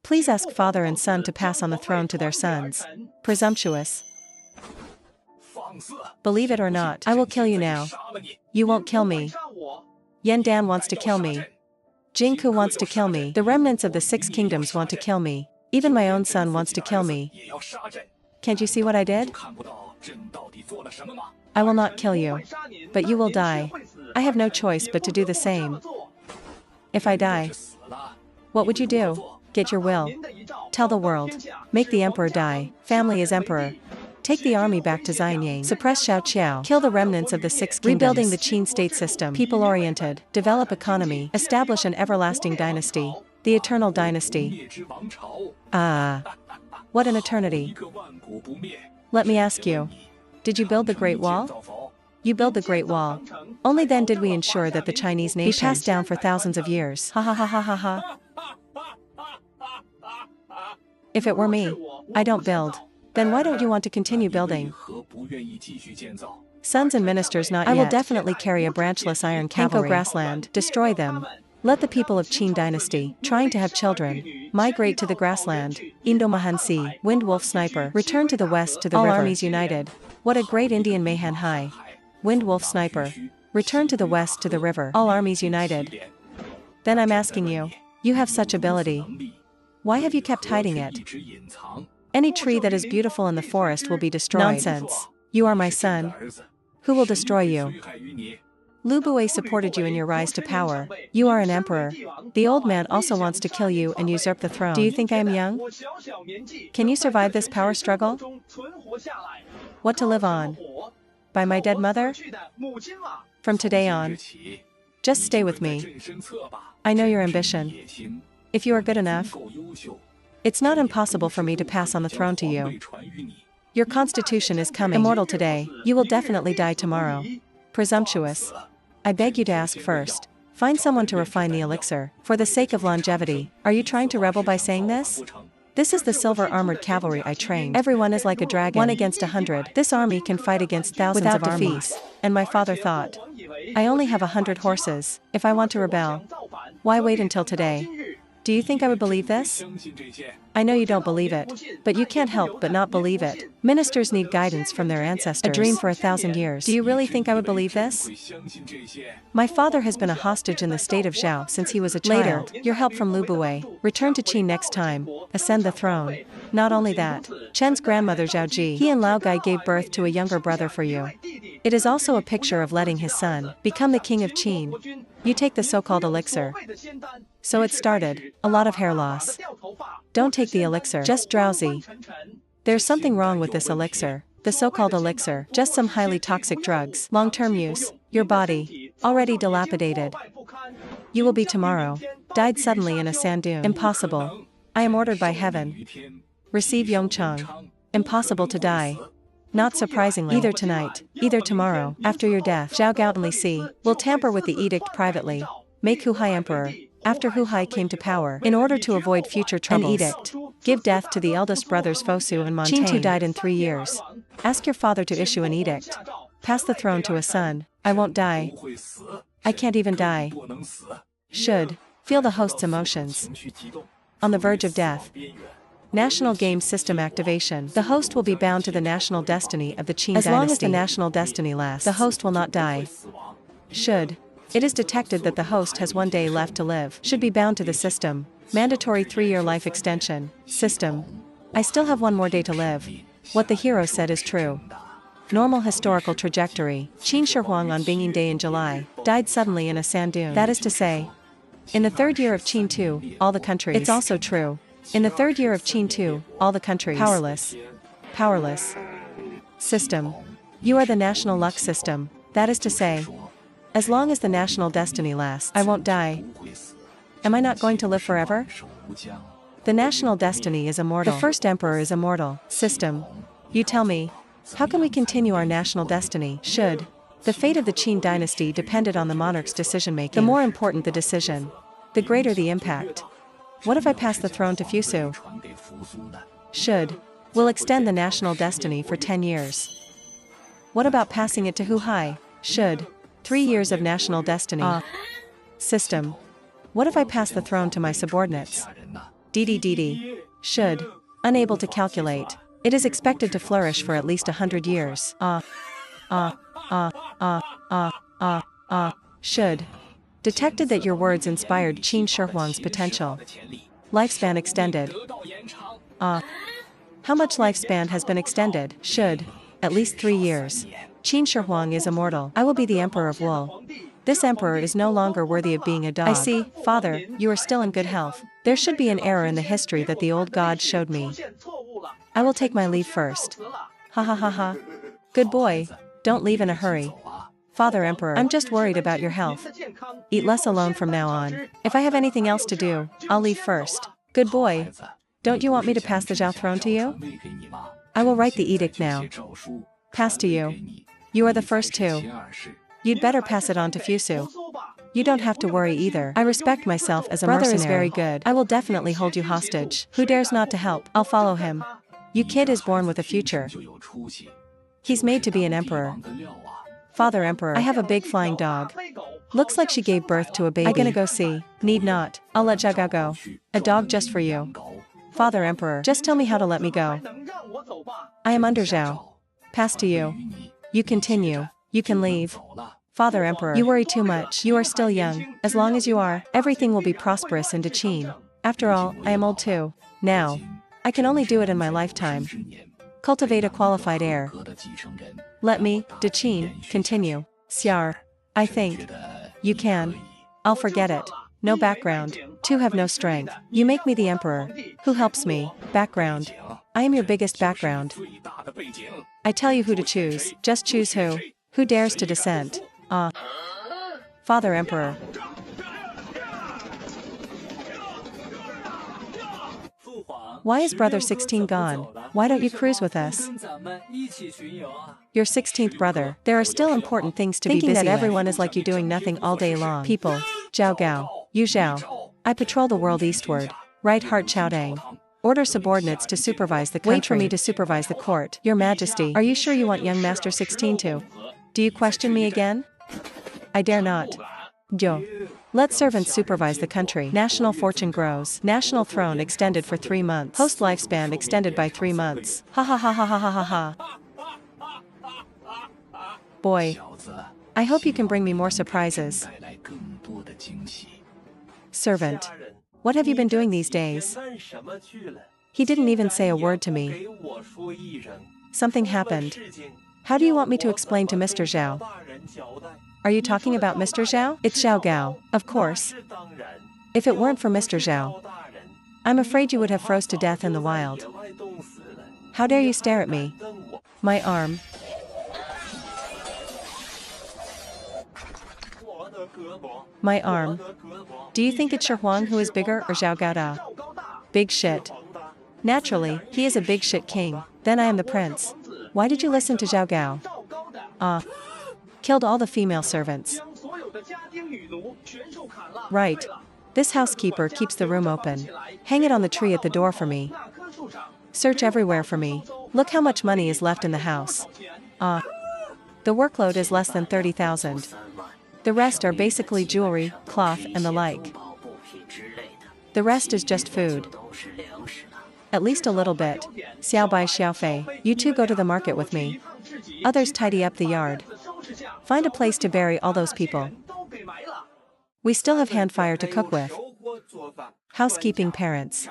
Please ask father and son to pass on the throne to their sons. Presumptuous. Believe it or not, I will kill you now. You won't kill me. Yan Dan wants to kill me. Jingku wants to kill me. The remnants of the 6 kingdoms want to kill me. Even my own son wants to kill me. Can't you see what I did? I will not kill you. But you will die. I have no choice but to do the same. If I die, what would you do? Get your will. Tell the world. Make the emperor die. Family is emperor. Take the army back to Xianyang. Suppress Xiao Qiao. Kill the remnants of the 6 kingdoms. Rebuilding the Qin state system. People-oriented. Develop economy. Establish an everlasting dynasty. The eternal dynasty. What an eternity. Let me ask you. Did you build the Great Wall? You build the Great Wall. Only then did we ensure that the Chinese nation be passed down for thousands of years. Ha ha ha ha ha ha. If it were me, I don't build. Then why don't you want to continue building? Sons and ministers not yet. I will definitely carry a branchless iron cavalry. Hanko grassland. Destroy them. Let the people of Qin dynasty, trying to have children, migrate to the grassland. Indo Mahansi, Wind Wolf Sniper. Return to the west to the river. All armies united. What a great Indian Mahan Hai. Wind Wolf Sniper. Return to the west to the river. All armies united. Then I'm asking you. You have such ability. Why have you kept hiding it? Any tree that is beautiful in the forest will be destroyed. Nonsense. You are my son. Who will destroy you? Lu Bui supported you in your rise to power. You are an emperor. The old man also wants to kill you and usurp the throne. Do you think I am young? Can you survive this power struggle? What to live on? By my dead mother? From today on, just stay with me. I know your ambition. If you are good enough, it's not impossible for me to pass on the throne to you. Your constitution is coming. Immortal today, you will definitely die tomorrow. Presumptuous. I beg you to ask first. Find someone to refine the elixir. For the sake of longevity, are you trying to rebel by saying this? This is the silver armored cavalry I trained. Everyone is like a dragon. 1 against 100. This army can fight against thousands without of defeat. And my father thought, I only have 100 horses. If I want to rebel, why wait until today? Do you think I would believe this? I know you don't believe it, but you can't help but not believe it. Ministers need guidance from their ancestors. A dream for 1,000 years. Do you really think I would believe this? My father has been a hostage in the state of Zhao since he was a child. Later, your help from Lu Bui. Return to Qin next time. Ascend the throne. Not only that, Chen's grandmother Zhao Ji, he and Lao Gai gave birth to a younger brother for you. It is also a picture of letting his son become the king of Qin. You take the so-called elixir. So it started, a lot of hair loss. Don't take the elixir, just drowsy. There's something wrong with this elixir, the so-called elixir, just some highly toxic drugs. Long-term use, your body, already dilapidated. You will be tomorrow, died suddenly in a sand dune. Impossible. I am ordered by heaven. Receive Yongchang. Impossible to die. Not surprisingly, either tonight, either tomorrow, after your death, Zhao Gao and Li Si will tamper with the edict privately. Make Hu Hai emperor. After Hu Hai came to power, in order to avoid future troubles, an edict. Give death to the eldest brothers Fosu and Montaigne. Qin Tu died in 3 years. Ask your father to issue an edict. Pass the throne to a son. I won't die. I can't even die. Should. Feel the host's emotions. On the verge of death. National Game System activation. The host will be bound to the national destiny of the Qin dynasty. As long as the national destiny lasts, the host will not die. Should. It is detected that the host has 1 day left to live. Should be bound to the system. Mandatory 3-year life extension. System. I still have 1 more day to live. What the hero said is true. Normal historical trajectory. Qin Shi Huang on Binging Day in July, died suddenly in a sand dune. That is to say, in the 3rd year of Qin Tu, all the countries. It's also true. In the 3rd year of Qin Tu, all the countries. Powerless. Powerless. System. You are the national luck system. That is to say, as long as the national destiny lasts, I won't die. Am I not going to live forever? The national destiny is immortal. The first emperor is immortal. System. You tell me, how can we continue our national destiny? Should. The fate of the Qin dynasty depended on the monarch's decision-making. The more important the decision, the greater the impact. What if I pass the throne to Fusu? Should. Will extend the national destiny for 10 years. What about passing it to Hu Hai? Should. 3 years of national destiny. System. What if I pass the throne to my subordinates? DDDD. Should. Unable to calculate. It is expected to flourish for at least 100 years. Should. Detected that your words inspired Qin Shi Huang's potential. Lifespan extended. How much lifespan has been extended? Should. At least 3 years. Qin Shi Huang is immortal. I will be the emperor of wool. This emperor is no longer worthy of being a dog. I see, father, you are still in good health. There should be an error in the history that the old god showed me. I will take my leave first. Ha ha ha ha. Good boy. Don't leave in a hurry. Father Emperor, I'm just worried about your health. Eat less alone from now on. If I have anything else to do, I'll leave first. Good boy. Don't you want me to pass the Zhao throne to you? I will write the edict now. Pass to you. You are the first to. You'd better pass it on to Fusu. You don't have to worry either. I respect myself as a mercenary. Brother is very good. I will definitely hold you hostage. Who dares not to help? I'll follow him. You kid is born with a future. He's made to be an emperor. Father Emperor, I have a big flying dog. Looks like she gave birth to a baby. I'm gonna go see. Need not. I'll let Zhao Gao go. A dog just for you. Father Emperor, just tell me how to let me go. I am under Zhao. Pass to you. You continue. You can leave. Father Emperor, you worry too much. You are still young. As long as you are, everything will be prosperous in Qin. After all, I am old too. Now. I can only do it in my lifetime. Cultivate a qualified heir. Let me, Qin, continue. Xiar. I think. You can. I'll forget it. No background. Two have no strength. You make me the emperor. Who helps me? Background. I am your biggest background. I tell you who to choose. Just choose who. Who dares to dissent? Father Emperor. Why is brother 16 gone? Why don't you cruise with us? Your 16th brother. There are still important things to be busy with. Thinking that everyone is like you doing nothing all day long. People. Zhao Gao. Yu Zhao. I patrol the world eastward. Right heart Chaodang. Order subordinates to supervise the country. Wait for me to supervise the court. Your Majesty. Are you sure you want young Master 16 to? Do you question me again? I dare not. Yo. Let servants supervise the country. National fortune grows. National throne extended for 3 months. Host lifespan extended by 3 months. Ha ha ha ha ha ha ha ha. Boy. I hope you can bring me more surprises. Servant. What have you been doing these days? He didn't even say a word to me. Something happened. How do you want me to explain to Mr. Zhao? Are you talking about Mr. Zhao? It's Zhao Gao, of course. If it weren't for Mr. Zhao, I'm afraid you would have froze to death in the wild. How dare you stare at me? My arm. My arm. Do you think it's Shi Huang who is bigger or Zhao Gaoda? Big shit. Naturally, he is a big shit king. Then I am the prince. Why did you listen to Zhao Gao? Killed all the female servants. Right. This housekeeper keeps the room open. Hang it on the tree at the door for me. Search everywhere for me. Look how much money is left in the house. The workload is less than 30,000. The rest are basically jewelry, cloth, and the like. The rest is just food. At least a little bit. Xiao Bai Xiao Fei, you two go to the market with me. Others tidy up the yard. Find a place to bury all those people. We still have hand fire to cook with. Housekeeping parents.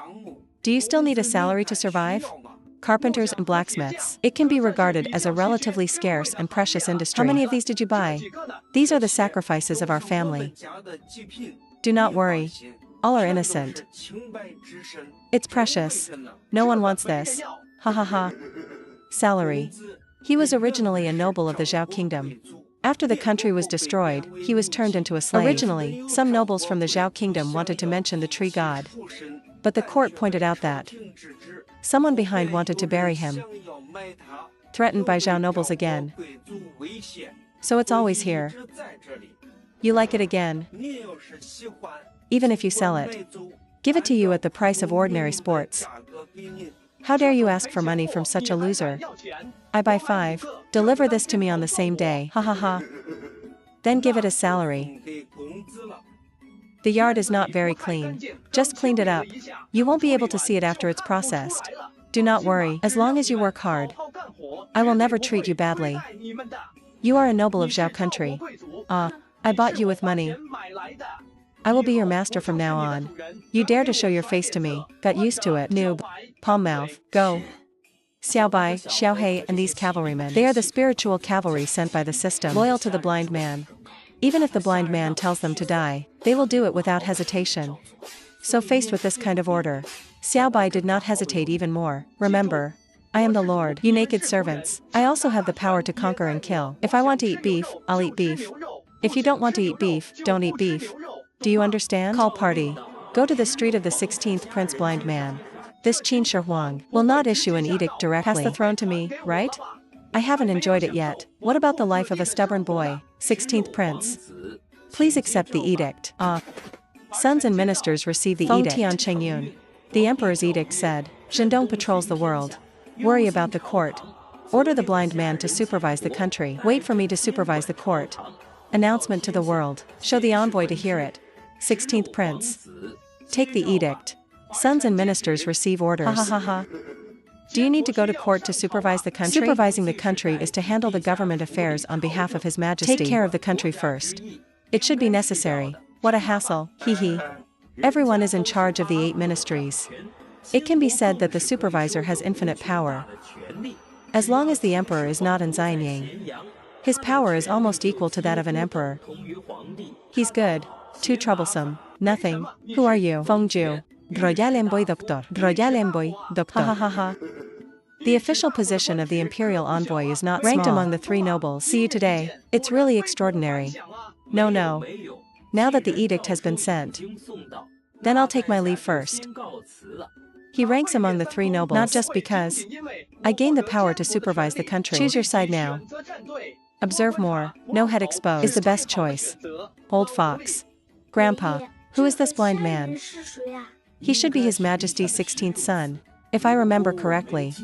Do you still need a salary to survive? Carpenters and blacksmiths. It can be regarded as a relatively scarce and precious industry. How many of these did you buy? These are the sacrifices of our family. Do not worry. All are innocent. It's precious. No one wants this. Ha ha ha. Salary. He was originally a noble of the Zhao kingdom. After the country was destroyed, he was turned into a slave. Originally, some nobles from the Zhao kingdom wanted to mention the tree god. But the court pointed out that someone behind wanted to bury him. Threatened by Zhao nobles again. So it's always here. You like it again. Even if you sell it. Give it to you at the price of ordinary sports. How dare you ask for money from such a loser? I buy 5. Deliver this to me on the same day. Ha ha ha. Then give it as salary. The yard is not very clean. Just cleaned it up. You won't be able to see it after it's processed. Do not worry, as long as you work hard. I will never treat you badly. You are a noble of Zhao country. I bought you with money. I will be your master from now on. You dare to show your face to me, got used to it, noob. Palm mouth, go. Xiao Bai, Xiao He and these cavalrymen. They are the spiritual cavalry sent by the system, loyal to the blind man. Even if the blind man tells them to die, they will do it without hesitation. So faced with this kind of order, Xiao Bai did not hesitate even more. Remember, I am the Lord, you naked servants. I also have the power to conquer and kill. If I want to eat beef, I'll eat beef. If you don't want to eat beef, don't eat beef. Do you understand? Call party. Go to the street of the 16th Prince Blind Man. This Qin Shi Huang will not issue an edict directly. Pass the throne to me, right? I haven't enjoyed it yet. What about the life of a stubborn boy, 16th Prince? Please accept the edict. Sons and ministers receive the edict. Tian Chengyun. The emperor's edict said, Zhendong patrols the world. Worry about the court. Order the blind man to supervise the country. Wait for me to supervise the court. Announcement to the world. Show the envoy to hear it. 16th Prince. Take the edict. Sons and ministers receive orders. Ha ha ha ha. Do you need to go to court to supervise the country? Supervising the country is to handle the government affairs on behalf of His Majesty. Take care of the country first. It should be necessary. What a hassle, hee hee. Everyone is in charge of the 8 ministries. It can be said that the supervisor has infinite power. As long as the emperor is not in Xianyang, his power is almost equal to that of an emperor. He's good. Too troublesome. Nothing. Who are you? Fengju. Royal Envoy Doctor. Royal Envoy Doctor. Ha ha ha ha. The official position of the imperial envoy is not ranked among the 3 nobles. See you today. It's really extraordinary. No. Now that the edict has been sent, then I'll take my leave first. He ranks among the 3 nobles, not just because I gained the power to supervise the country. Choose your side now. Observe more, no head exposed, is the best choice. Old fox. Grandpa, who is this blind man? He should be His Majesty's 16th son, if I remember correctly.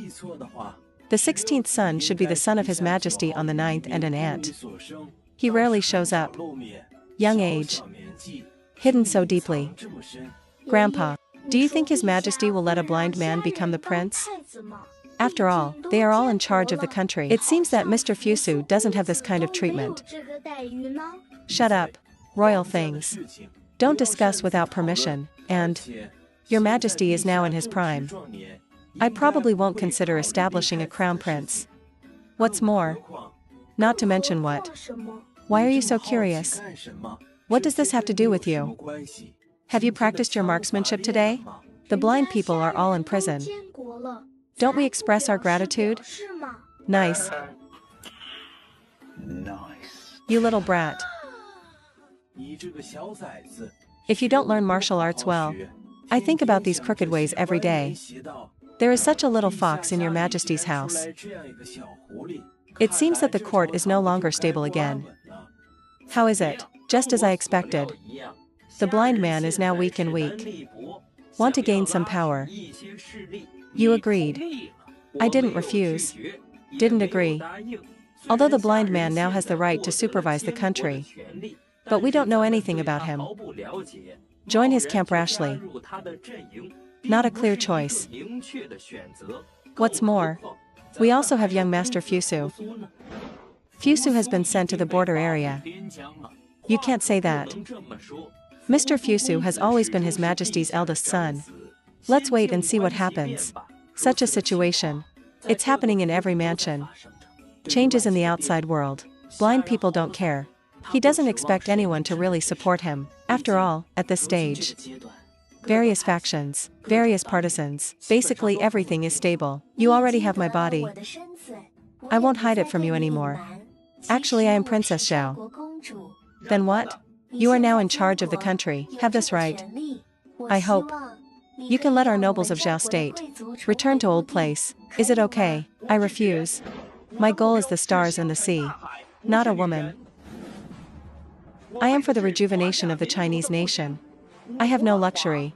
The 16th son should be the son of His Majesty on the 9th and an aunt. He rarely shows up. Young age. Hidden so deeply. Grandpa, do you think His Majesty will let a blind man become the prince? After all, they are all in charge of the country. It seems that Mr. Fusu doesn't have this kind of treatment. Shut up. Royal things. Don't discuss without permission, and Your Majesty is now in his prime. I probably won't consider establishing a crown prince. What's more? Not to mention what? Why are you so curious? What does this have to do with you? Have you practiced your marksmanship today? The blind people are all in prison. Don't we express our gratitude? Nice. You little brat. If you don't learn martial arts well, I think about these crooked ways every day. There is such a little fox in Your Majesty's house. It seems that the court is no longer stable again. How is it? Just as I expected. The blind man is now weak and weak. Want to gain some power. You agreed. I didn't refuse. Didn't agree. Although the blind man now has the right to supervise the country. But we don't know anything about him. Join his camp rashly. Not a clear choice. What's more, we also have young Master Fusu. Fusu has been sent to the border area. You can't say that. Mr. Fusu has always been His Majesty's eldest son. Let's wait and see what happens. Such a situation. It's happening in every mansion. Changes in the outside world. Blind people don't care. He doesn't expect anyone to really support him. After all, at this stage. Various factions, various partisans, basically everything is stable. You already have my body. I won't hide it from you anymore. Actually, I am Princess Xiao. Then what? You are now in charge of the country. Have this right. I hope. You can let our nobles of Zhao State return to old place. Is it okay? I refuse. My goal is the stars and the sea. Not a woman. I am for the rejuvenation of the Chinese nation. I have no luxury.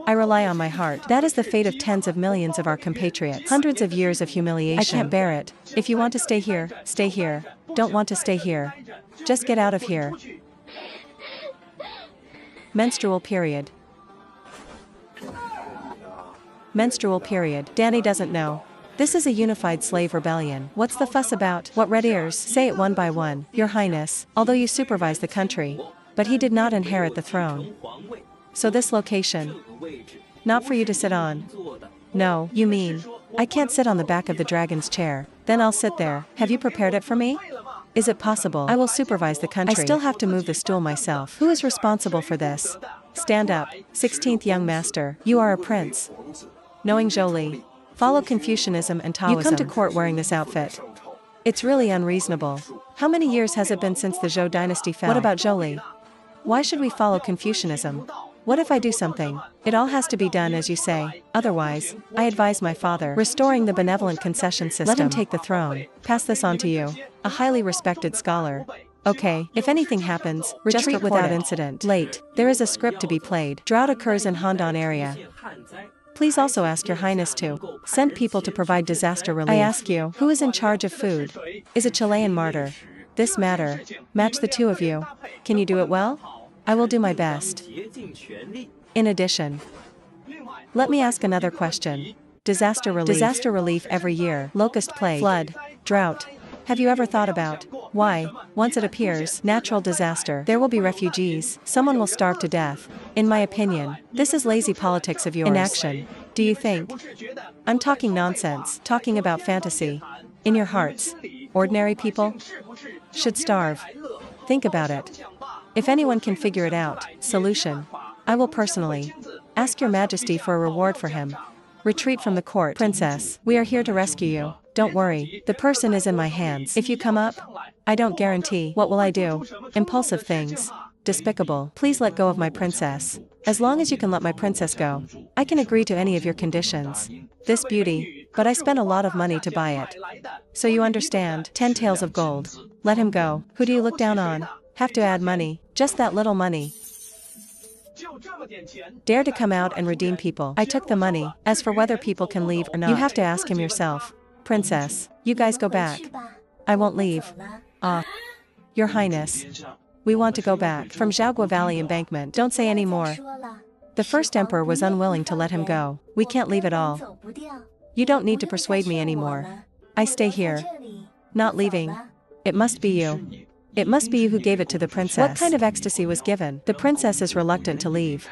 I rely on my heart. That is the fate of tens of millions of our compatriots. Hundreds of years of humiliation. I can't bear it. If you want to stay here, stay here. Don't want to stay here. Just get out of here. Menstrual period. Menstrual period. Danny doesn't know. This is a unified slave rebellion. What's the fuss about? What red ears? Say it one by one. Your Highness, although you supervise the country. But he did not inherit the throne. So this location. Not for you to sit on. No, you mean. I can't sit on the back of the dragon's chair. Then I'll sit there. Have you prepared it for me? Is it possible? I will supervise the country. I still have to move the stool myself. Who is responsible for this? Stand up. 16th young master. You are a prince. Knowing Zhou, follow Confucianism and Taoism. You come to court wearing this outfit. It's really unreasonable. How many years has it been since the Zhou dynasty fell? What about Zhou? Why should we follow Confucianism? What if I do something? It all has to be done as you say. Otherwise, I advise my father. Restoring the benevolent concession system. Let him take the throne. Pass this on to you. A highly respected scholar. Okay, if anything happens, retreat without incident. Late. There is a script to be played. Drought occurs in Handan area. Please also ask your Highness to send people to provide disaster relief. I ask you, who is in charge of food? Is a Chilean martyr. This matter. Match the two of you. Can you do it well? I will do my best. In addition, let me ask another question. Disaster relief. Disaster relief every year. Locust plague. Flood. Drought. Have you ever thought about why, once it appears, natural disaster, there will be refugees, someone will starve to death? In my opinion, this is lazy politics of yours. In action. Do you think? I'm talking nonsense, talking about fantasy. In your hearts, ordinary people should starve. Think about it. If anyone can figure it out, solution. I will personally ask your majesty for a reward for him. Retreat from the court. Princess, we are here to rescue you. Don't worry, the person is in my hands. If you come up, I don't guarantee. What will I do? Impulsive things. Despicable. Please let go of my princess. As long as you can let my princess go, I can agree to any of your conditions. This beauty, but I spent a lot of money to buy it. So you understand, 10 taels of gold. Let him go. Who do you look down on? Have to add money. Just that little money. Dare to come out and redeem people. I took the money. As for whether people can leave or not, you have to ask him yourself. Princess, you guys go back. I won't leave. Your Highness. We want to go back. From Zhaogua Valley Embankment. Don't say any more. The first emperor was unwilling to let him go. We can't leave at all. You don't need to persuade me anymore. I stay here. Not leaving. It must be you. It must be you who gave it to the princess. What kind of ecstasy was given? The princess is reluctant to leave.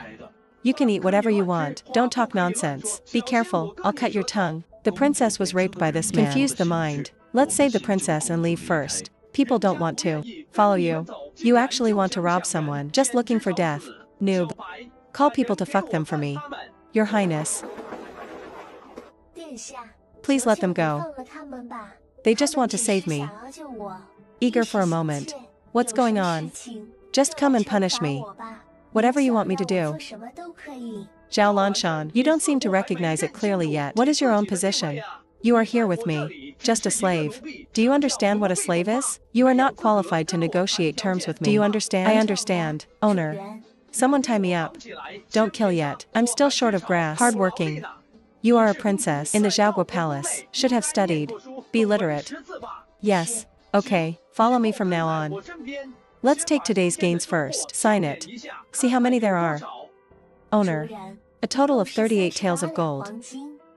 You can eat whatever you want. Don't talk nonsense. Be careful, I'll cut your tongue. The princess was raped by this man. Confused the mind. Let's save the princess and leave first. People don't want to follow you. You actually want to rob someone. Just looking for death. Noob. Call people to fuck them for me. Your Highness. Please let them go. They just want to save me. Eager for a moment. What's going on? Just come and punish me. Whatever you want me to do. Zhao Lanshan, you don't seem to recognize it clearly yet. What is your own position? You are here with me. Just a slave. Do you understand what a slave is? You are not qualified to negotiate terms with me. Do you understand? I understand. Owner. Someone tie me up. Don't kill yet. I'm still short of grass. Hardworking. You are a princess in the Zhaogua Palace. Should have studied. Be literate. Yes. Okay. Follow me from now on. Let's take today's gains first. Sign it. See how many there are. Owner. A total of 38 taels of gold.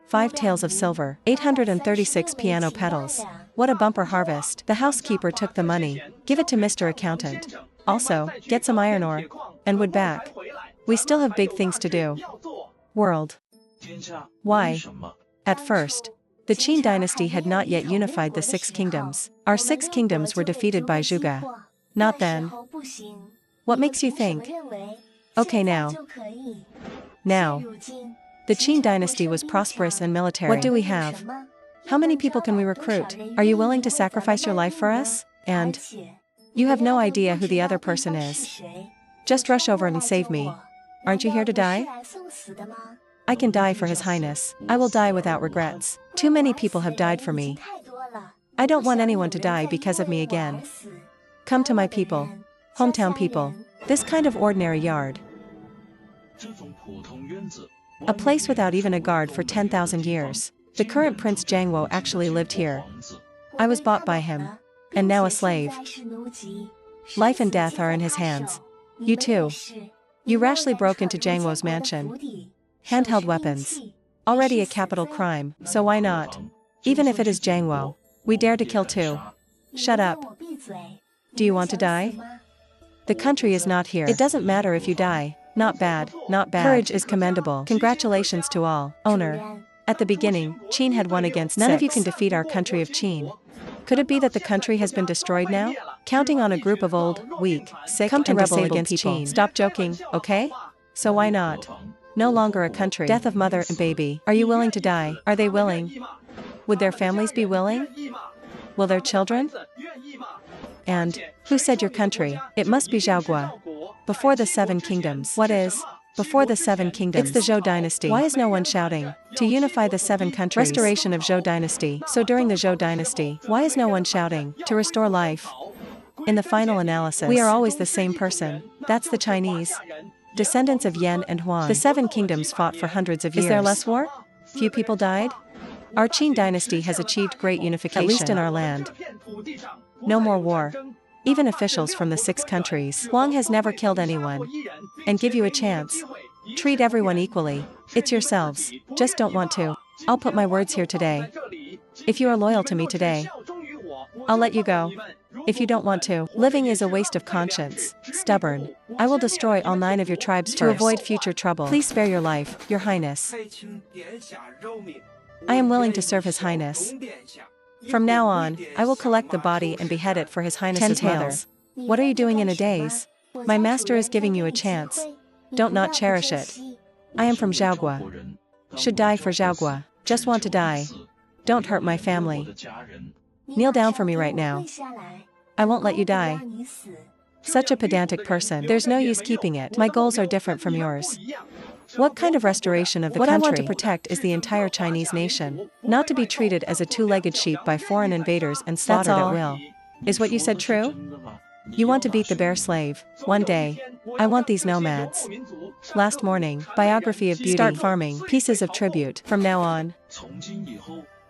5 taels of silver. 836 piano petals. What a bumper harvest. The housekeeper took the money. Give it to Mr. Accountant. Also, get some iron ore. And wood back. We still have big things to do. World. Why? At first, the Qin dynasty had not yet unified the 6 kingdoms. Our 6 kingdoms were defeated by Zhuge. Not then. What makes you think? Okay now. Now. The Qin dynasty was prosperous and military. What do we have? How many people can we recruit? Are you willing to sacrifice your life for us? And you have no idea who the other person is. Just rush over and save me. Aren't you here to die? I can die for His Highness. I will die without regrets. Too many people have died for me. I don't want anyone to die because of me again. Come to my people. Hometown people. This kind of ordinary yard. A place without even a guard for 10,000 years. The current Prince Jiangwo actually lived here. I was bought by him. And now a slave. Life and death are in his hands. You too. You rashly broke into Jiang Wo's mansion. Handheld weapons. Already a capital crime, so why not? Even if it is Jiang Wo. We dare to kill too. Shut up. Do you want to die? The country is not here. It doesn't matter if you die. Not bad, not bad. Courage is commendable. Congratulations to all. Owner. At the beginning, Qin had won against none of you can defeat our country of Qin. Could it be that the country has been destroyed now? Counting on a group of old, weak, sick, and rebel against Qin. Stop joking, okay? So why not? No longer a country. Death of mother and baby. Are you willing to die? Are they willing? Would their families be willing? Will their children? And, who said your country? It must be Zhaogua. Before the Seven Kingdoms. What is? Before the Seven Kingdoms. It's the Zhou dynasty. Why is no one shouting? To unify the seven countries. Restoration of Zhou dynasty. So during the Zhou dynasty, why is no one shouting? To restore life. In the final analysis, we are always the same person. That's the Chinese. Descendants of Yan and Huan. The Seven Kingdoms fought for hundreds of years. Is there less war? Few people died? Our Qin dynasty has achieved great unification. At least in our land. No more war. Even officials from the 6 countries. Huang has never killed anyone. And give you a chance. Treat everyone equally. It's yourselves. Just don't want to. I'll put my words here today. If you are loyal to me today, I'll let you go. If you don't want to, living is a waste of conscience. Stubborn. I will destroy all 9 of your tribes to avoid future trouble. Please spare your life, Your Highness. I am willing to serve His Highness. From now on, I will collect the body and behead it for His Highness's mother. What are you doing in a daze? My master is giving you a chance. Don't not cherish it. I am from Zhaogua. Should die for Zhaogua. Just want to die. Don't hurt my family. Kneel down for me right now. I won't let you die. Such a pedantic person. There's no use keeping it. My goals are different from yours. What kind of restoration of the country? What I want to protect is the entire Chinese nation, not to be treated as a 2-legged sheep by foreign invaders and slaughtered at will. Is what you said true? You want to beat the bear slave. One day. I want these nomads. Last morning, biography of beauty. Start farming. Pieces of tribute. From now on.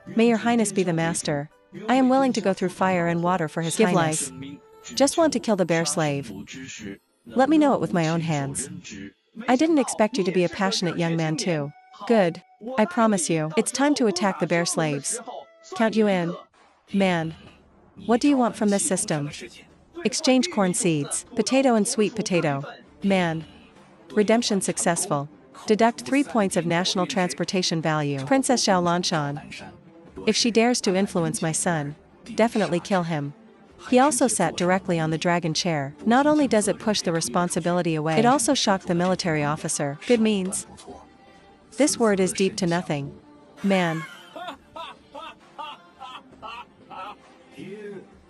May Your Highness be the master. I am willing to go through fire and water for His Highness. Just want to kill the bear slave. Let me know it with my own hands. I didn't expect you to be a passionate young man too. Good. I promise you, it's time to attack the bear slaves. Count you in. Man. What do you want from this system? Exchange corn seeds, potato and sweet potato. Man. Redemption successful. Deduct 3 points of national transportation value. Princess Xiao Lanshan. If she dares to influence my son, definitely kill him. He also sat directly on the dragon chair. Not only does it push the responsibility away, it also shocked the military officer. Good means. This word is deep to nothing. Man.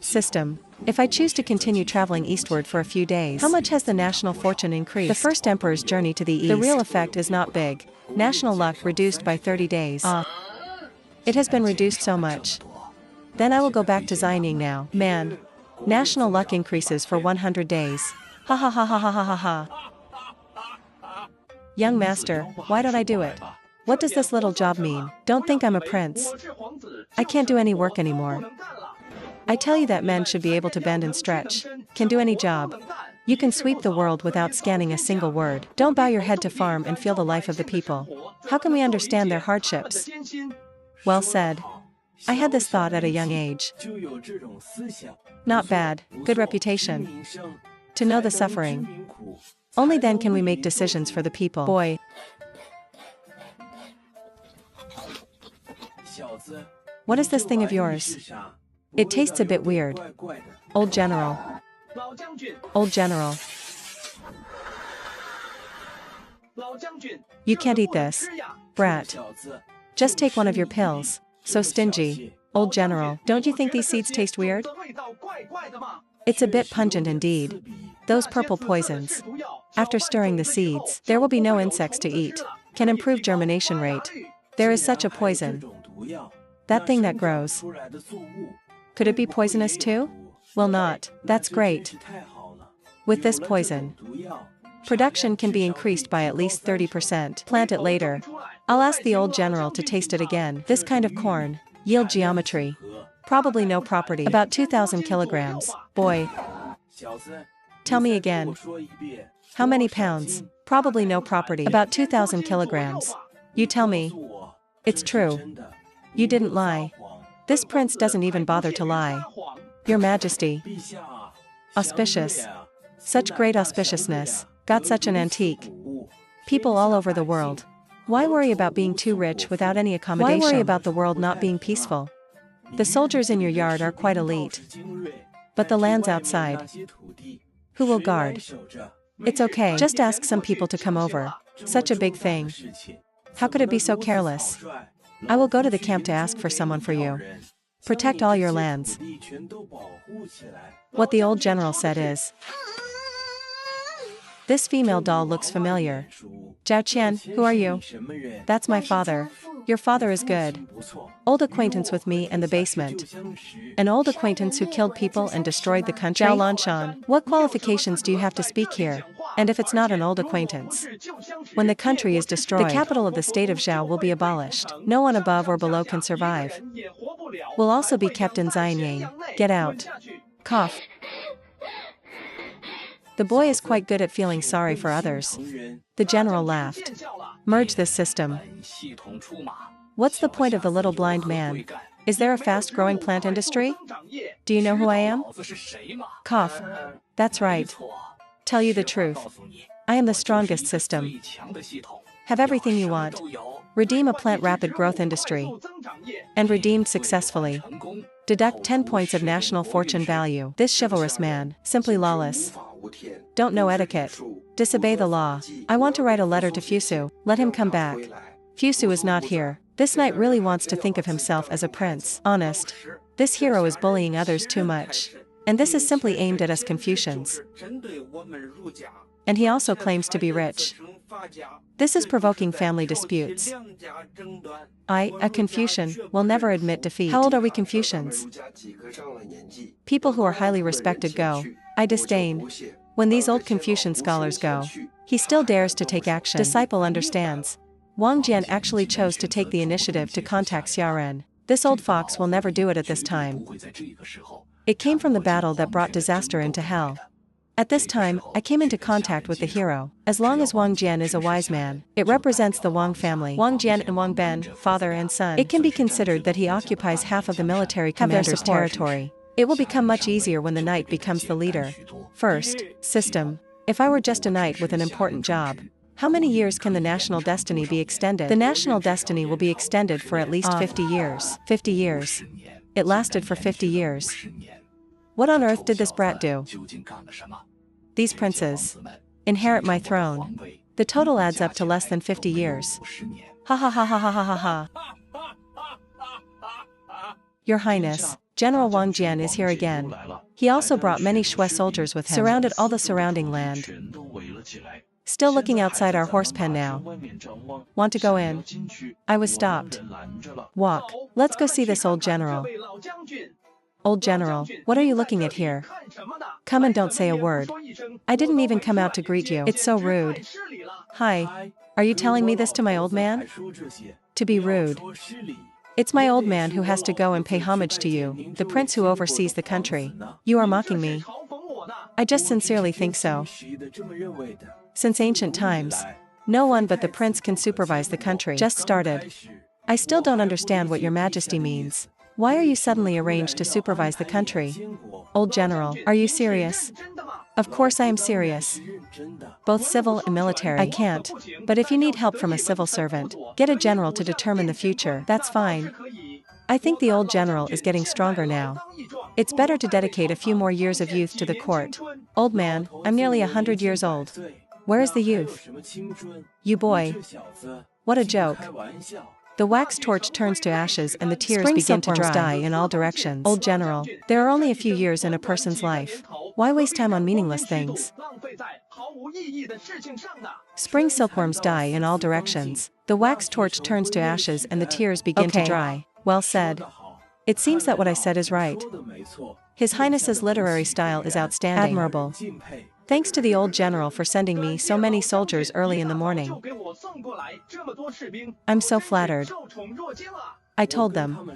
System. If I choose to continue traveling eastward for a few days, how much has the national fortune increased? The first emperor's journey to the east. The real effect is not big. National luck reduced by 30 days. It has been reduced so much. Then I will go back to Xining now. Man. National luck increases for 100 days. Ha ha ha ha ha ha ha ha. Young master, why don't I do it? What does this little job mean? Don't think I'm a prince. I can't do any work anymore. I tell you that men should be able to bend and stretch. Can do any job. You can sweep the world without scanning a single word. Don't bow your head to farm and feel the life of the people. How can we understand their hardships? Well said. I had this thought at a young age. Not bad, good reputation. To know the suffering. Only then can we make decisions for the people. Boy. What is this thing of yours? It tastes a bit weird. Old General. Old General. You can't eat this. Brat. Just take one of your pills. So stingy. Old General. Don't you think these seeds taste weird? It's a bit pungent indeed. Those purple poisons. After stirring the seeds, there will be no insects to eat. Can improve germination rate. There is such a poison. That thing that grows. Could it be poisonous too? Will not. That's great. With this poison, production can be increased by at least 30%. Plant it later. I'll ask the old general to taste it again. This kind of corn. Yield geometry. Probably no property. About 2,000 kilograms. Boy. Tell me again. How many pounds? Probably no property. About 2,000 kilograms. You tell me. It's true. You didn't lie. This prince doesn't even bother to lie. Your Majesty. Auspicious. Such great auspiciousness. Got such an antique. People all over the world. Why worry about being too rich without any accommodation? Why worry about the world not being peaceful? The soldiers in your yard are quite elite. But the land's outside. Who will guard? It's okay. Just ask some people to come over. Such a big thing. How could it be so careless? I will go to the camp to ask for someone for you. Protect all your lands. What the old general said is, this female doll looks familiar. Zhao Qian, who are you? That's my father. Your father is good. Old acquaintance with me and the basement. An old acquaintance who killed people and destroyed the country. Zhao Lanshan, what qualifications do you have to speak here? And if it's not an old acquaintance? When the country is destroyed, the capital of the state of Zhao will be abolished. No one above or below can survive. Will also be kept in Xianyang. Get out. Cough. The boy is quite good at feeling sorry for others. The general laughed. Merge this system. What's the point of the little blind man? Is there a fast-growing plant industry? Do you know who I am? Cough. That's right. Tell you the truth. I am the strongest system. Have everything you want. Redeem a plant rapid growth industry. And redeemed successfully. Deduct 10 points of national fortune value. This chivalrous man, simply lawless. Don't know etiquette. Disobey the law. I want to write a letter to Fusu. Let him come back. Fusu is not here. This knight really wants to think of himself as a prince. Honest. This hero is bullying others too much. And this is simply aimed at us Confucians. And he also claims to be rich. This is provoking family disputes. I, a Confucian, will never admit defeat. How old are we Confucians? People who are highly respected go. I disdain. When these old Confucian scholars go, he still dares to take action. Disciple understands. Wang Jian actually chose to take the initiative to contact Xiaoren. This old fox will never do it at this time. It came from the battle that brought disaster into hell. At this time, I came into contact with the hero. As long as Wang Jian is a wise man, it represents the Wang family. Wang Jian and Wang Ben, father and son. It can be considered that he occupies half of the military commander's territory. It will become much easier when the knight becomes the leader. First, system. If I were just a knight with an important job, how many years can the national destiny be extended? The national destiny will be extended for at least 50 years. 50 years. It lasted for 50 years. What on earth did this brat do? These princes inherit my throne. The total adds up to less than 50 years. Ha ha ha ha ha ha ha ha. Your Highness, General Wang Jian is here again. He also brought many Shui soldiers with him, surrounded all the surrounding land. Still looking outside our horse pen now. Want to go in? I was stopped. Walk. Let's go see this old general. Old general, what are you looking at here? Come and don't say a word. I didn't even come out to greet you. It's so rude. Hi. Are you telling me this to my old man? To be rude. It's my old man who has to go and pay homage to you, the prince who oversees the country. You are mocking me. I just sincerely think so. Since ancient times, no one but the prince can supervise the country. Just started. I still don't understand what your majesty means. Why are you suddenly arranged to supervise the country? Old general, are you serious? Of course I am serious. Both civil and military. I can't. But if you need help from a civil servant, get a general to determine the future. That's fine. I think the old general is getting stronger now. It's better to dedicate a few more years of youth to the court. Old man, I'm nearly 100 years old. Where is the youth? You boy. What a joke. The wax torch turns to ashes and the tears begin to die in all directions. Old general, there are only a few years in a person's life. Why waste time on meaningless things? Spring silkworms die in all directions. The wax torch turns to ashes and the tears begin to dry. Well said. It seems that what I said is right. His Highness's literary style is outstanding. Admirable. Thanks to the old general for sending me so many soldiers early in the morning. I'm so flattered. I told them.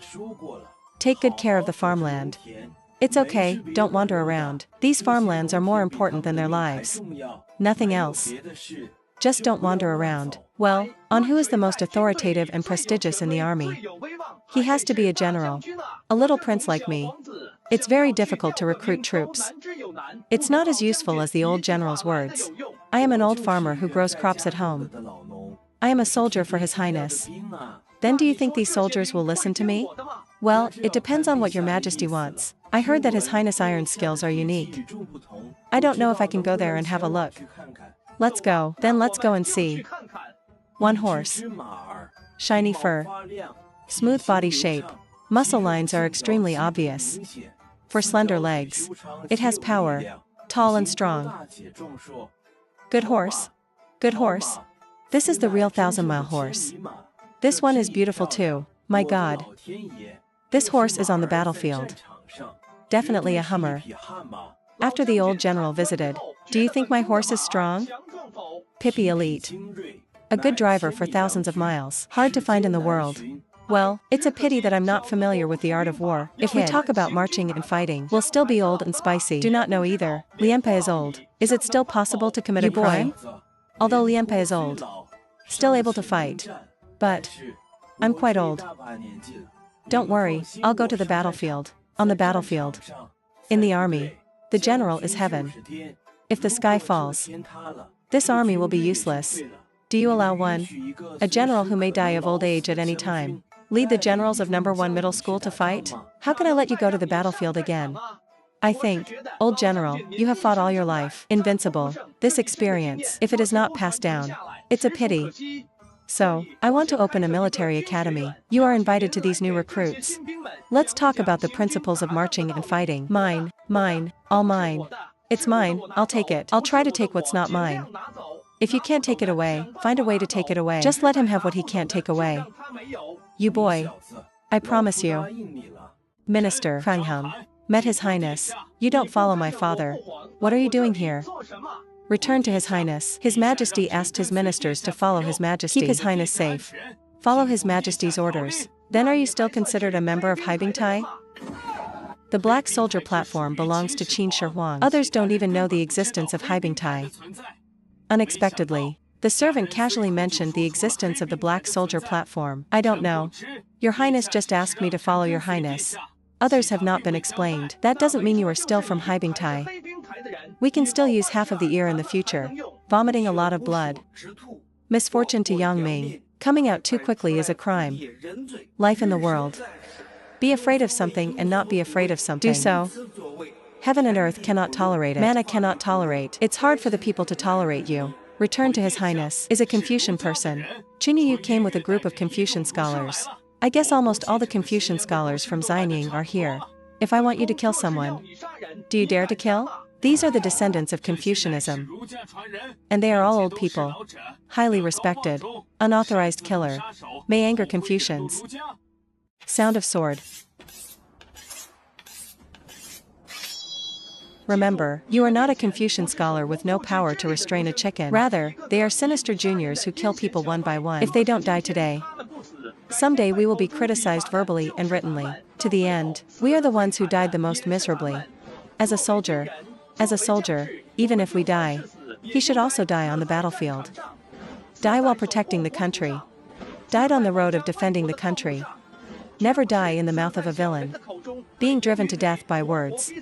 Take good care of the farmland. It's okay, don't wander around. These farmlands are more important than their lives. Nothing else. Just don't wander around. Well, on who is the most authoritative and prestigious in the army? He has to be a general. A little prince like me. It's very difficult to recruit troops. It's not as useful as the old general's words. I am an old farmer who grows crops at home. I am a soldier for His Highness. Then do you think these soldiers will listen to me? Well, it depends on what your Majesty wants. I heard that His Highness Iron's skills are unique. I don't know if I can go there and have a look. Let's go. Then let's go and see. One horse. Shiny fur. Smooth body shape. Muscle lines are extremely obvious. For slender legs. It has power. Tall and strong. Good horse. Good horse. This is the real 1,000-mile horse. This one is beautiful too. My God. This horse is on the battlefield. Definitely a Hummer. After the old general visited, do you think my horse is strong? Pippi Elite. A good driver for thousands of miles. Hard to find in the world. Well, it's a pity that I'm not familiar with the art of war. If we talk about marching and fighting, we'll still be old and spicy. Do not know either. Liempe is old. Is it still possible to commit a crime? Although Liempe is old. Still able to fight. But I'm quite old. Don't worry, I'll go to the battlefield. On the battlefield. In the army. The general is heaven. If the sky falls, this army will be useless. Do you allow one? A general who may die of old age at any time. Lead the generals of number 1 middle school to fight? How can I let you go to the battlefield again? I think, old general, you have fought all your life. Invincible. This experience, if it is not passed down, it's a pity. So, I want to open a military academy. You are invited to these new recruits. Let's talk about the principles of marching and fighting. Mine, all mine. It's mine, I'll take it. I'll try to take what's not mine. If you can't take it away, find a way to take it away. Just let him have what he can't take away. You boy. I promise you. Minister, Frangham. Met His Highness. You don't follow my father. What are you doing here? Return to His Highness. His Majesty asked his ministers to follow His Majesty. Keep His Highness safe. Follow His Majesty's orders. Then are you still considered a member of Haibingtai? The Black Soldier platform belongs to Qin Shi Huang. Others don't even know the existence of Haibingtai. Unexpectedly, the servant casually mentioned the existence of the Black Soldier platform. I don't know. Your Highness just asked me to follow Your Highness. Others have not been explained. That doesn't mean you are still from Haibingtai. We can still use half of the ear in the future. Vomiting a lot of blood. Misfortune to Yang Ming. Coming out too quickly is a crime. Life in the world. Be afraid of something and not be afraid of something. Do so. Heaven and earth cannot tolerate it. Mana cannot tolerate. It's hard for the people to tolerate you. Return to His Highness. Is a Confucian person. Chunyu came with a group of Confucian scholars. I guess almost all the Confucian scholars from Xianying are here. If I want you to kill someone, do you dare to kill? These are the descendants of Confucianism. And they are all old people. Highly respected. Unauthorized killer. May anger Confucians. Sound of sword. Remember, you are not a Confucian scholar with no power to restrain a chicken. Rather, they are sinister juniors who kill people one by one. If they don't die today, someday we will be criticized verbally and writtenly. To the end, we are the ones who died the most miserably. As a soldier, even if we die, he should also die on the battlefield. Die while protecting the country. Died on the road of defending the country. Never die in the mouth of a villain. Being driven to death by words.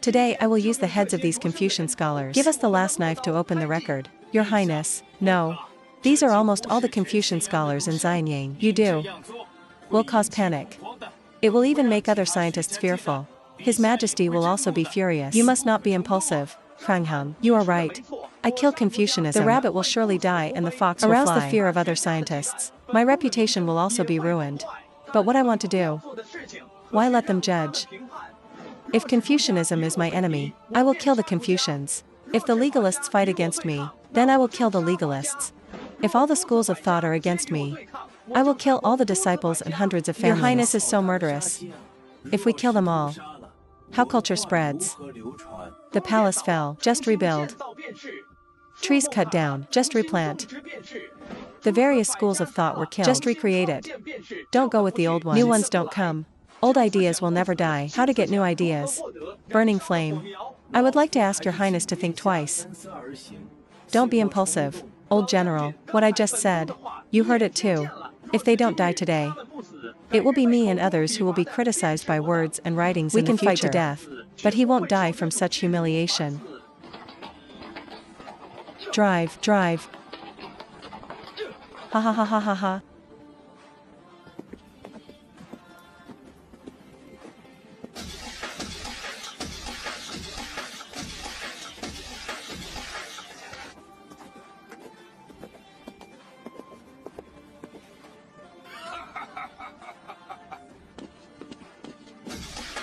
Today I will use the heads of these Confucian scholars. Give us the last knife to open the record. Your Highness, no. These are almost all the Confucian scholars in Xianying. You do. Will cause panic. It will even make other scientists fearful. His Majesty will also be furious. You must not be impulsive, Frangham. You are right. I kill Confucianism. The rabbit will surely die and the fox will fly. Arouse the fear of other scientists. My reputation will also be ruined. But what I want to do? Why let them judge? If Confucianism is my enemy, I will kill the Confucians. If the legalists fight against me, then I will kill the legalists. If all the schools of thought are against me, I will kill all the disciples and hundreds of families. Your Highness is so murderous. If we kill them all, how culture spreads. The palace fell, just rebuild. Trees cut down, just replant. The various schools of thought were killed, just recreate it. Don't go with the old ones. New ones don't come. Old ideas will never die. How to get new ideas. Burning flame. I would like to ask your highness to think twice. Don't be impulsive, old general. What I just said, you heard it too. If they don't die today, it will be me and others who will be criticized by words and writings in the future. We can fight to death, but he won't die from such humiliation. Drive, drive. Ha ha ha ha ha ha.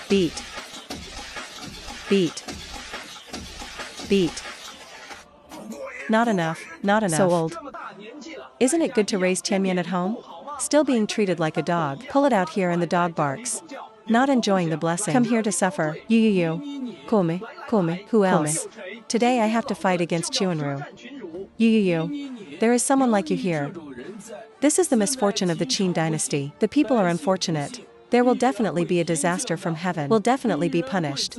Beat. Beat. Beat. Not enough, not enough. So old. Isn't it good to raise Tianmian at home? Still being treated like a dog. Pull it out here and the dog barks. Not enjoying the blessing. Come here to suffer. You. Cool me. Who else? Today I have to fight against Chuanru. You. There is someone like you here. This is the misfortune of the Qin dynasty. The people are unfortunate. There will definitely be a disaster from heaven. Will definitely be punished.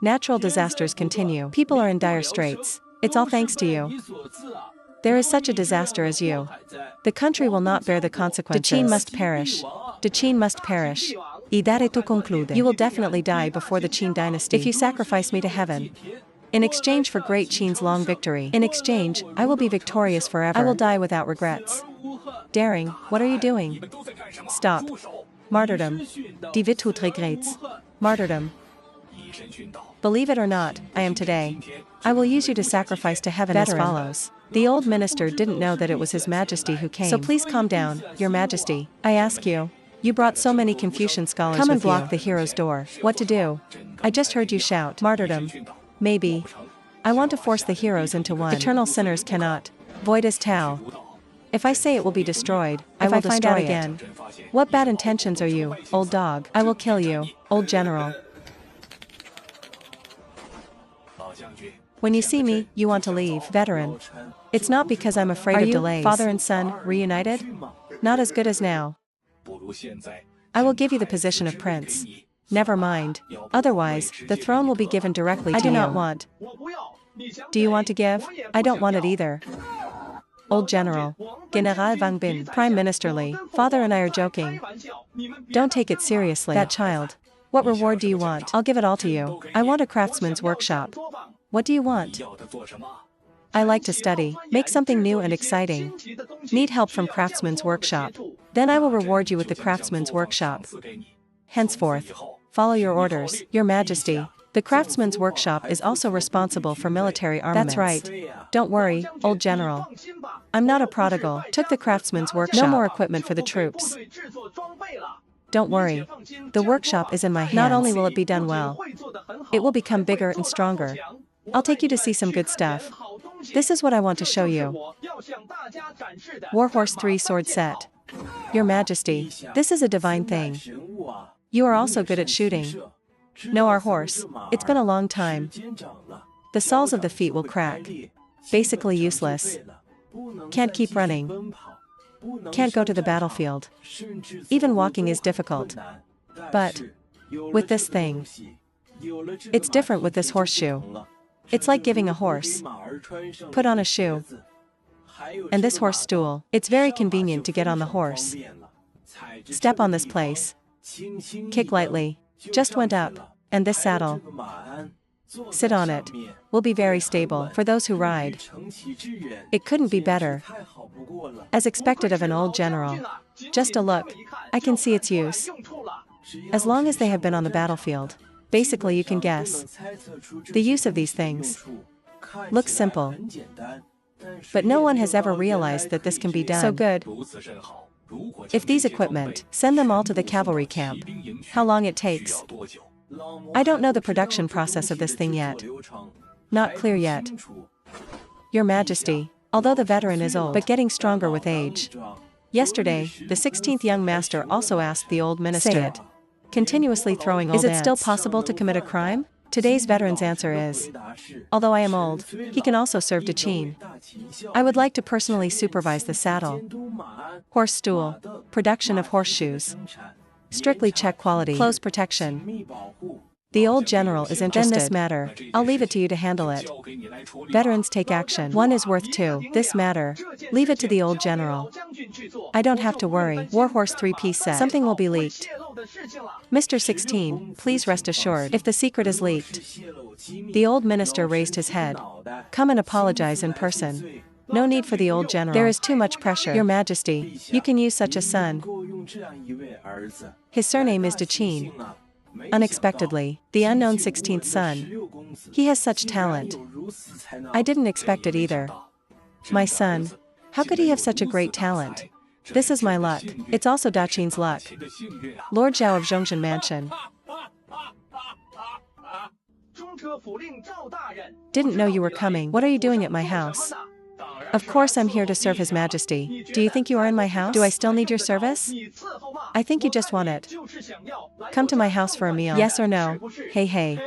Natural disasters continue. People are in dire straits. It's all thanks to you. There is such a disaster as you. The country will not bear the consequences. The Qin must perish. The Qin must perish. Y dare tu conclude. You will definitely die before the Qin dynasty if you sacrifice me to heaven. In exchange for great Qin's long victory. In exchange, I will be victorious forever. I will die without regrets. Daring, what are you doing? Stop. Martyrdom. Die Wittut regrets. Martyrdom. Believe it or not, I am today. I will use you to sacrifice to heaven as follows. The old minister didn't know that it was His Majesty who came. So please calm down, Your Majesty. I ask you. You brought so many Confucian scholars with you. Come and block the hero's door. What to do? I just heard you shout. Martyrdom. Maybe. I want to force the heroes into one. Eternal sinners cannot. Void is Tao. If I say it will be destroyed, I will find out again. What bad intentions are you, old dog? I will kill you, old general. When you see me, you want to leave. Veteran. It's not because I'm afraid of delays. Father and son, reunited? Not as good as now. I will give you the position of prince. Never mind. Otherwise, the throne will be given directly to you. I do not want. Do you want to give? I don't want it either. Old General. General Wang Bin. Prime Minister Li. Father and I are joking. Don't take it seriously. That child. What reward do you want? I'll give it all to you. I want a craftsman's workshop. What do you want? I like to study. Make something new and exciting. Need help from craftsman's workshop. Then I will reward you with the craftsman's workshop. Henceforth, follow your orders, Your Majesty. The craftsman's workshop is also responsible for military armaments. That's right. Don't worry, old general. I'm not a prodigal. Took the craftsman's workshop. No more equipment for the troops. Don't worry. The workshop is in my hands. Not only will it be done well, it will become bigger and stronger. I'll take you to see some good stuff. This is what I want to show you. Warhorse 3 sword set. Your Majesty, this is a divine thing. You are also good at shooting. No, our horse. It's been a long time. The soles of the feet will crack. Basically useless. Can't keep running. Can't go to the battlefield. Even walking is difficult. But with this thing, it's different with this horseshoe. It's like giving a horse. Put on a shoe. And this horse stool. It's very convenient to get on the horse. Step on this place. Kick lightly. Just went up. And this saddle. Sit on it. Will be very stable for those who ride. It couldn't be better. As expected of an old general. Just a look. I can see its use. As long as they have been on the battlefield. Basically you can guess. The use of these things. Looks simple. But no one has ever realized that this can be done. So good. If these equipment, send them all to the cavalry camp. How long it takes? I don't know the production process of this thing yet. Not clear yet. Your Majesty, although the veteran is old, but getting stronger with age. Yesterday, the 16th young master also asked the old minister. Say it. Continuously throwing old ants. Is it still possible to commit a crime? Today's veteran's answer is, although I am old, he can also serve to Qin. I would like to personally supervise the saddle, horse stool, production of horseshoes, Strictly check quality. Close protection. The old general is interested. Then this matter, I'll leave it to you to handle it. Veterans take action. One is worth two. This matter, leave it to the old general. I don't have to worry. Warhorse 3-piece set. Something will be leaked. Mr. 16, please rest assured. If the secret is leaked. The old minister raised his head. Come and apologize in person. No need for the old general. There is too much pressure. Your Majesty, you can use such a son. His surname is Dechin. Unexpectedly, the unknown 16th son. He has such talent. I didn't expect it either. My son. How could he have such a great talent? This is my luck. It's also Dachin's luck. Lord Zhao of Zhongzhen Mansion. Didn't know you were coming. What are you doing at my house? Of course I'm here to serve His Majesty. Do you think you are in my house? Do I still need your service? I think you just want it. Come to my house for a meal. Yes or no? Hey hey.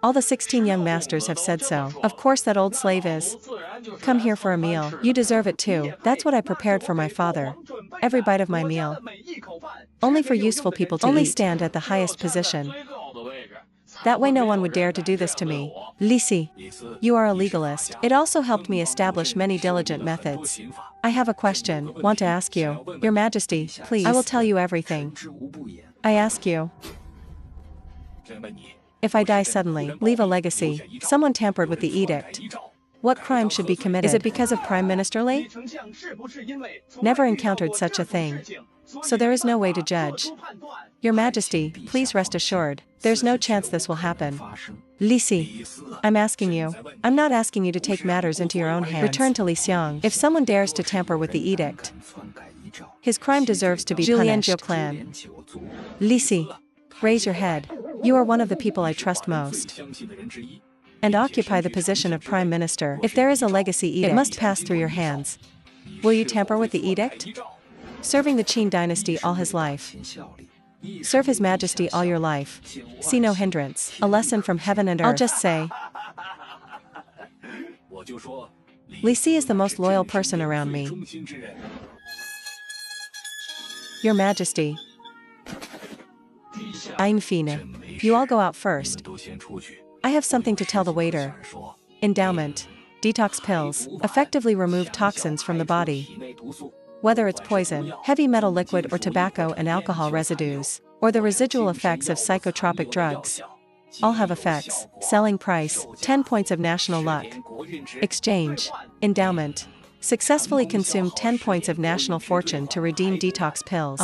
All the 16 young masters have said so. Of course that old slave is. Come here for a meal. You deserve it too. That's what I prepared for my father. Every bite of my meal. Only for useful people to only stand at the highest position. That way no one would dare to do this to me. Lisi, you are a legalist. It also helped me establish many diligent methods. I have a question, want to ask you. Your Majesty, please. I will tell you everything. I ask you. If I die suddenly, leave a legacy, someone tampered with the edict. What crime should be committed? Is it because of Prime Minister Li? Never encountered such a thing. So there is no way to judge. Your Majesty, please rest assured, there's no chance this will happen. Lisi, I'm asking you. I'm not asking you to take matters into your own hands. Return to Li Xiang. If someone dares to tamper with the edict, his crime deserves to be punished. Julian clan. Lisi, raise your head. You are one of the people I trust most. And occupy the position of Prime Minister. If there is a legacy edict, it must pass through your hands. Will you tamper with the edict? Serving the Qin dynasty all his life. Serve His Majesty all your life. See no hindrance. A lesson from heaven and earth. I'll just say. Li Si is the most loyal person around me. Your Majesty. I'm Fine. You all go out first. I have something to tell the waiter. Endowment. Detox pills. Effectively remove toxins from the body. Whether it's poison, heavy metal liquid or tobacco and alcohol residues, or the residual effects of psychotropic drugs. All have effects. Selling price, 10 points of national luck. Exchange. Endowment. Successfully consume 10 points of national fortune to redeem detox pills.